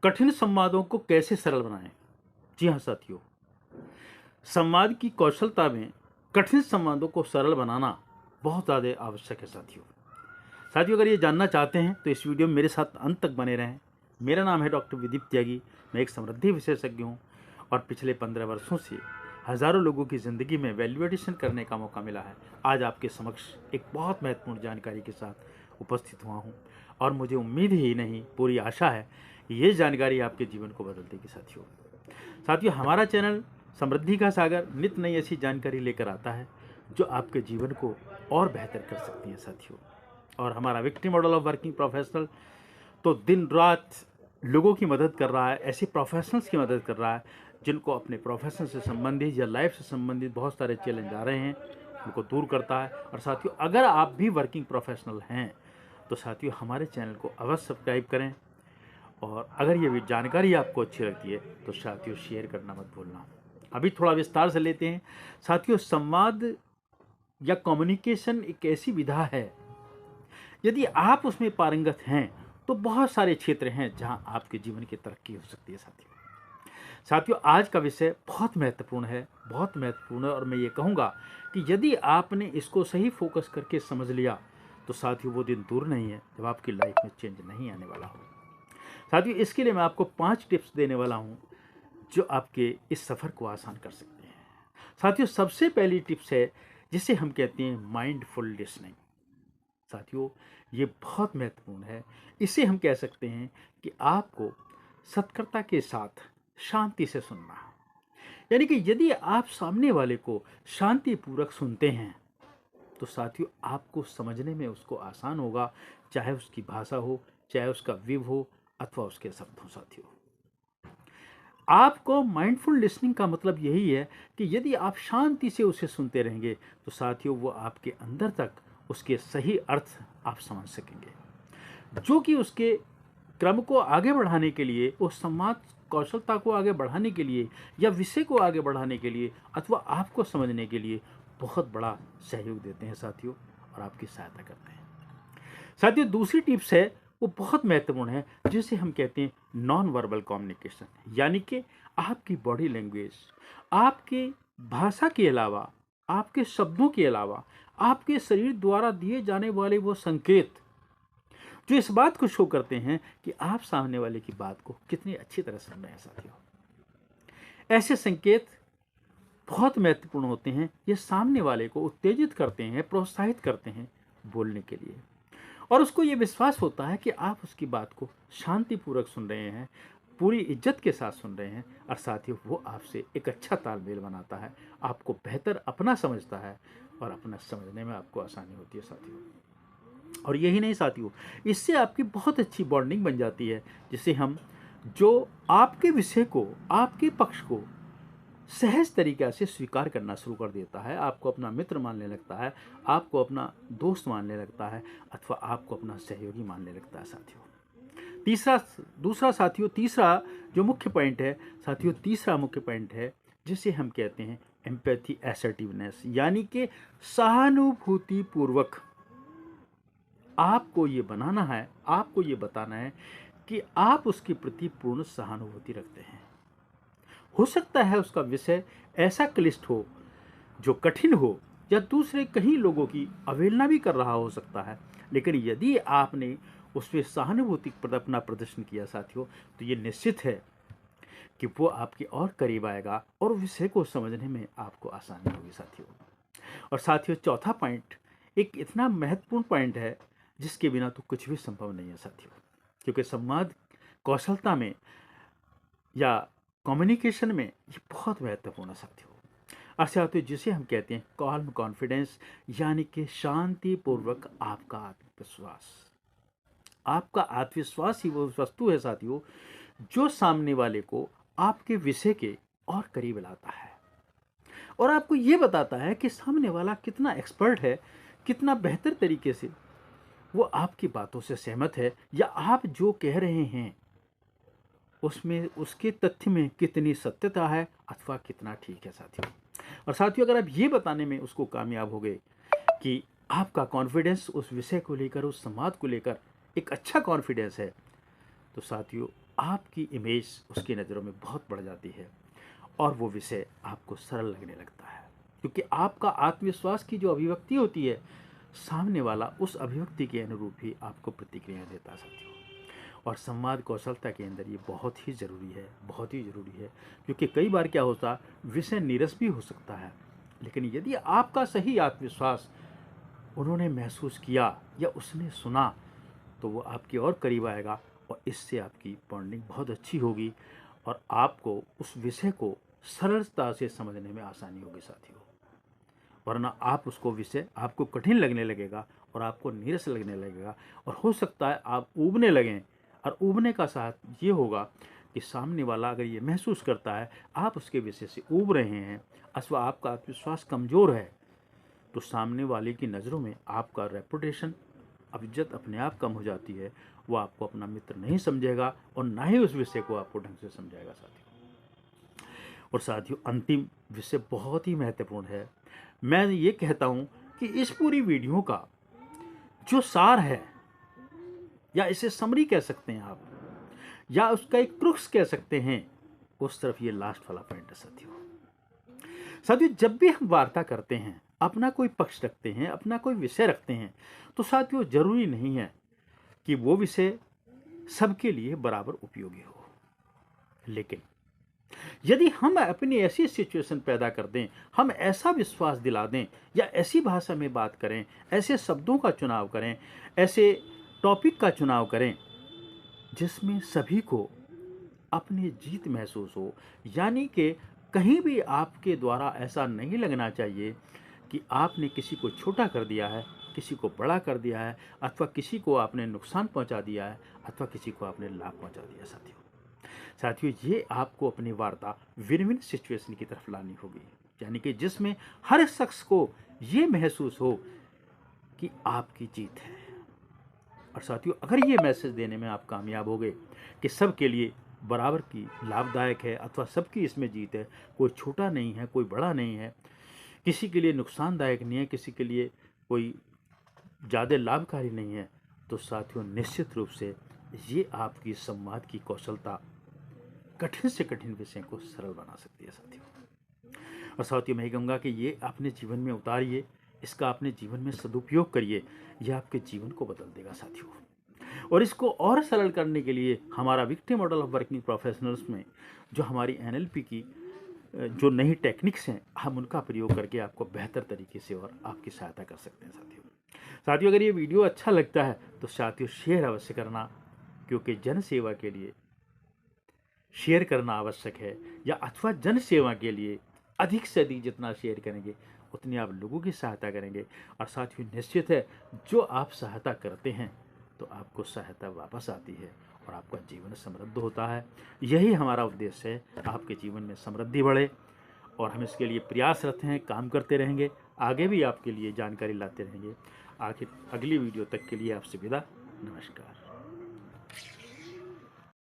कठिन संवादों को कैसे सरल बनाएं। जी हाँ साथियों, संवाद की कौशलता में कठिन संवादों को सरल बनाना बहुत ज़्यादा आवश्यक है साथियों। अगर ये जानना चाहते हैं तो इस वीडियो में मेरे साथ अंत तक बने रहें। मेरा नाम है डॉक्टर विदीप त्यागी। मैं एक समृद्धि विशेषज्ञ हूँ और पिछले 15 वर्षों से हज़ारों लोगों की ज़िंदगी में वैल्यू एडिशन करने का मौका मिला है। आज आपके समक्ष एक बहुत महत्वपूर्ण जानकारी के साथ उपस्थित हुआ हूँ और मुझे उम्मीद ही नहीं, पूरी आशा है कि ये जानकारी आपके जीवन को बदल देगी साथियों। हमारा चैनल समृद्धि का सागर नित्य नई ऐसी जानकारी लेकर आता है जो आपके जीवन को और बेहतर कर सकती है साथियों। और हमारा victory model of working professional तो दिन रात लोगों की मदद कर रहा है, ऐसे प्रोफेशनल्स की मदद कर रहा है जिनको अपने प्रोफेशन से संबंधित या लाइफ से संबंधित बहुत सारे चैलेंज आ रहे हैं, उनको दूर करता है। और साथियों, अगर आप भी वर्किंग प्रोफेशनल हैं तो साथियों हमारे चैनल को अवश्य सब्सक्राइब करें और अगर ये भी जानकारी आपको अच्छी लगती है तो साथियों शेयर करना मत भूलना। अभी थोड़ा विस्तार से लेते हैं साथियों। संवाद या कम्युनिकेशन एक ऐसी विधा है, यदि आप उसमें पारंगत हैं तो बहुत सारे क्षेत्र हैं जहां आपके जीवन की तरक्की हो सकती है साथियों। आज का विषय बहुत महत्वपूर्ण है, बहुत महत्वपूर्ण है और मैं ये कहूँगा कि यदि आपने इसको सही फोकस करके समझ लिया तो साथियों वो दिन दूर नहीं है जब आपकी लाइफ में चेंज नहीं आने वाला हो साथियों। इसके लिए मैं आपको 5 टिप्स देने वाला हूँ जो आपके इस सफ़र को आसान कर सकते हैं साथियों। सबसे पहली टिप्स है जिसे हम कहते हैं माइंडफुल लिसनिंग साथियों। ये बहुत महत्वपूर्ण है। इसे हम कह सकते हैं कि आपको सतर्कता के साथ शांति से सुनना, यानी कि यदि आप सामने वाले को शांतिपूर्वक सुनते हैं तो साथियों आपको समझने में उसको आसान होगा, चाहे उसकी भाषा हो, चाहे उसका विव हो अथवा उसके शब्द हो साथियों। आपको माइंडफुल लिसनिंग का मतलब यही है कि यदि आप शांति से उसे सुनते रहेंगे तो साथियों वो आपके अंदर तक उसके सही अर्थ आप समझ सकेंगे, जो कि उसके क्रम को आगे बढ़ाने के लिए, उस संवाद कौशलता को आगे बढ़ाने के लिए या विषय को आगे बढ़ाने के लिए अथवा आपको समझने के लिए बहुत बड़ा सहयोग देते हैं साथियों और आपकी सहायता करते हैं साथियों। दूसरी टिप्स है वो बहुत महत्वपूर्ण है जिसे हम कहते हैं नॉन वर्बल कम्युनिकेशन, यानी कि आपकी बॉडी लैंग्वेज, आपके भाषा के अलावा, आपके शब्दों के अलावा आपके शरीर द्वारा दिए जाने वाले वो संकेत जो इस बात को शो करते हैं कि आप सामने वाले की बात को कितनी अच्छी तरह समझ रहे हैं साथियों। ऐसे संकेत बहुत महत्वपूर्ण होते हैं। ये सामने वाले को उत्तेजित करते हैं, प्रोत्साहित करते हैं बोलने के लिए और उसको ये विश्वास होता है कि आप उसकी बात को शांतिपूर्वक सुन रहे हैं, पूरी इज्जत के साथ सुन रहे हैं और साथियों वो आपसे एक अच्छा तालमेल बनाता है, आपको बेहतर अपना समझता है और अपना समझने में आपको आसानी होती है साथियों। और यही नहीं साथियों, इससे आपकी बहुत अच्छी बॉन्डिंग बन जाती है, जिसे हम जो आपके विषय को, आपके पक्ष को सहज तरीक़ा से स्वीकार करना शुरू कर देता है, आपको अपना मित्र मानने लगता है, आपको अपना दोस्त मानने लगता है अथवा आपको अपना सहयोगी मानने लगता है साथियों। तीसरा जो मुख्य पॉइंट है साथियों, तीसरा मुख्य पॉइंट है जिसे हम कहते हैं एम्पैथी असर्टिवनेस, यानी कि सहानुभूति पूर्वक आपको ये बनाना है, आपको ये बताना है कि आप उसके प्रति पूर्ण सहानुभूति रखते हैं। हो सकता है उसका विषय ऐसा क्लिष्ट हो, जो कठिन हो या दूसरे कहीं लोगों की अवहेलना भी कर रहा हो सकता है, लेकिन यदि आपने उसमें सहानुभूति अपना प्रदर्शन किया साथियों तो ये निश्चित है कि वो आपके और करीब आएगा और विषय को समझने में आपको आसानी होगी साथियों। और साथियों चौथा पॉइंट एक इतना महत्वपूर्ण पॉइंट है जिसके बिना तो कुछ भी संभव नहीं है साथियों, क्योंकि संवाद कौशलता में या कम्युनिकेशन में ये बहुत महत्वपूर्ण है साथियों। और साथियों जिसे हम कहते हैं कॉल्म कॉन्फिडेंस, यानी कि शांतिपूर्वक आपका आत्मविश्वास। आपका आत्मविश्वास ही वो वस्तु है साथियों जो सामने वाले को आपके विषय के और करीब लाता है और आपको ये बताता है कि सामने वाला कितना एक्सपर्ट है, कितना बेहतर तरीके से वो आपकी बातों से सहमत है या आप जो कह रहे हैं उसमें, उसके तथ्य में कितनी सत्यता है अथवा कितना ठीक है साथियों। और साथियों अगर आप ये बताने में उसको कामयाब हो गए कि आपका कॉन्फिडेंस उस विषय को लेकर, उस संवाद को लेकर एक अच्छा कॉन्फिडेंस है, तो साथियों आपकी इमेज उसकी नज़रों में बहुत बढ़ जाती है और वो विषय आपको सरल लगने लगता है, क्योंकि आपका आत्मविश्वास की जो अभिव्यक्ति होती है, सामने वाला उस अभिव्यक्ति के अनुरूप ही आपको प्रतिक्रिया देता है साथियों। और संवाद कौशलता के अंदर ये बहुत ही ज़रूरी है, बहुत ही ज़रूरी है, क्योंकि कई बार क्या होता, विषय नीरस भी हो सकता है, लेकिन यदि आपका सही आत्मविश्वास उन्होंने महसूस किया या उसने सुना, तो वो आपके और करीब आएगा और इससे आपकी बॉन्डिंग बहुत अच्छी होगी और आपको उस विषय को सरलता से समझने में आसानी होगी साथियों। वरना आप उसको विषय आपको कठिन लगने लगेगा और आपको नीरस लगने लगेगा और हो सकता है आप ऊबने लगें। और ऊबने का साथ ये होगा कि सामने वाला अगर ये महसूस करता है आप उसके विषय से ऊब रहे हैं अथवा आपका आत्मविश्वास कमज़ोर है, तो सामने वाले की नज़रों में आपका रेपुटेशन, अब इज्जत अपने आप कम हो जाती है। वो आपको अपना मित्र नहीं समझेगा और ना ही उस विषय को आपको ढंग से समझाएगा साथियों। और साथियों अंतिम विषय बहुत ही महत्वपूर्ण है। मैं ये कहता हूँ कि इस पूरी वीडियो का जो सार है, या इसे समरी कह सकते हैं आप, या उसका एक क्रुक्स कह सकते हैं, उस तरफ ये लास्ट वाला पॉइंट है साथियों। साथियों जब भी हम वार्ता करते हैं, अपना कोई पक्ष रखते हैं, अपना कोई विषय रखते हैं, तो साथियों जरूरी नहीं है कि वो विषय सबके लिए बराबर उपयोगी हो। लेकिन यदि हम अपनी ऐसी सिचुएशन पैदा कर दें, हम ऐसा विश्वास दिला दें या ऐसी भाषा में बात करें, ऐसे शब्दों का चुनाव करें, ऐसे टॉपिक का चुनाव करें जिसमें सभी को अपनी जीत महसूस हो, यानी कि कहीं भी आपके द्वारा ऐसा नहीं लगना चाहिए कि आपने किसी को छोटा कर दिया है, किसी को बड़ा कर दिया है, अथवा किसी को आपने नुकसान पहुंचा दिया है, अथवा किसी को आपने लाभ पहुंचा दिया। साथियों ये आपको अपनी वार्ता विन विन सिचुएशन की तरफ लानी होगी, यानी कि जिसमें हर शख्स को ये महसूस हो कि आपकी जीत है। और साथियों अगर ये मैसेज देने में आप कामयाब हो गए कि सबके लिए बराबर की लाभदायक है अथवा सबकी इसमें जीत है, कोई छोटा नहीं है, कोई बड़ा नहीं है, किसी के लिए नुकसानदायक नहीं है, किसी के लिए कोई ज़्यादा लाभकारी नहीं है, तो साथियों निश्चित रूप से ये आपकी संवाद की कौशलता कठिन से कठिन विषय को सरल बना सकती है साथियों। और साथियों मैं कहूँगा कि ये अपने जीवन में उतारिए, इसका अपने जीवन में सदुपयोग करिए, यह आपके जीवन को बदल देगा साथियों। और इसको और सरल करने के लिए हमारा victim model of working professionals में जो हमारी NLP की जो नई टेक्निक्स हैं, हम उनका प्रयोग करके आपको बेहतर तरीके से और आपकी सहायता कर सकते हैं साथियों। अगर ये वीडियो अच्छा लगता है तो साथियों शेयर अवश्य करना, क्योंकि जन सेवा के लिए शेयर करना आवश्यक है, या अथवा जन सेवा के लिए अधिक से अधिक जितना शेयर करेंगे उतनी आप लोगों की सहायता करेंगे। और साथियों निश्चित है जो आप सहायता करते हैं तो आपको सहायता वापस आती है और आपका जीवन समृद्ध होता है। यही हमारा उद्देश्य है, आपके जीवन में समृद्धि बढ़े, और हम इसके लिए प्रयासरत हैं, काम करते रहेंगे, आगे भी आपके लिए जानकारी लाते रहेंगे। आखिर अगली वीडियो तक के लिए आपसे विदा, नमस्कार।